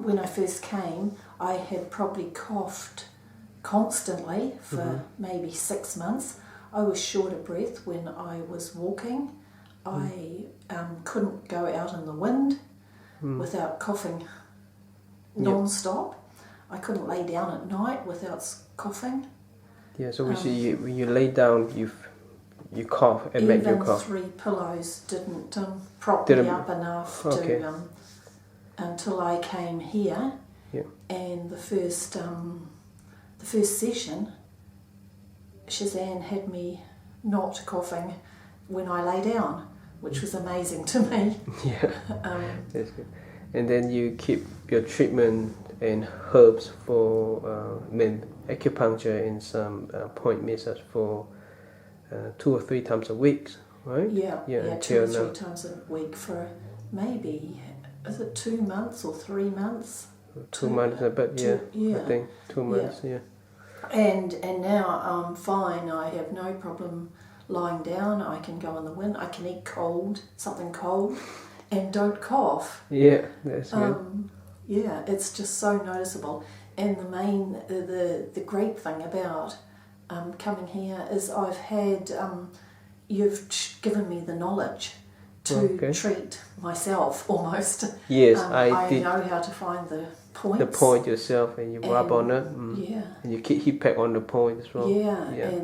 when I first came, I had probably coughed constantly for maybe 6 months. I was short of breath when I was walking. I couldn't go out in the wind without coughing non-stop. I couldn't lay down at night without coughing. Yeah, so when you lay down, you cough and make you cough. Even 3 pillows didn't prop me up enough to until I came here. Yeah. And the first session, Shazanne had me not coughing when I lay down, which was amazing to me. Yeah, that's good. And then you keep your treatment and herbs for acupuncture and some point massage for 2 or 3 times a week, right? Yeah, 2 or 3 times a week for maybe, is it 2 months or 3 months? 2 months, but I think 2 months, And now I'm fine. I have no problem lying down. I can go in the wind. I can eat something cold, and don't cough. Yeah, that's good. Yeah, it's just so noticeable. And the great thing about coming here is I've had, you've given me the knowledge to treat myself almost. Yes, I did. know how to find the points. The point yourself, and you rub on it. Yeah. And you keep heat pack on the point as well. Yeah.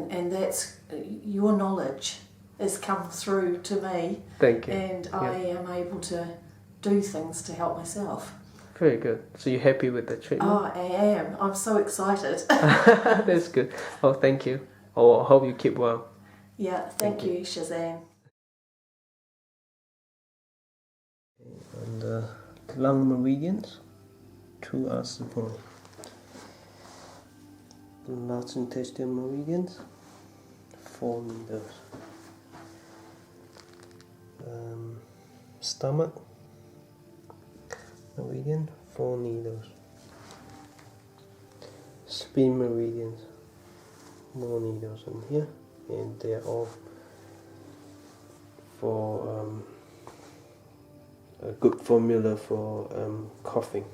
And that's, your knowledge has come through to me. Thank you. And I am able to do things to help myself. Very good. So you're happy with the treatment? Oh, I am. I'm so excited. That's good. Oh, thank you. Oh, I hope you keep well. Yeah, thank you, Shazanne. And the lung meridians, 2 are supported. The large intestinal meridians, 4 needles. Stomach meridian, 4 needles. Spleen meridians, more needles in here, and they're all for a good formula for coughing.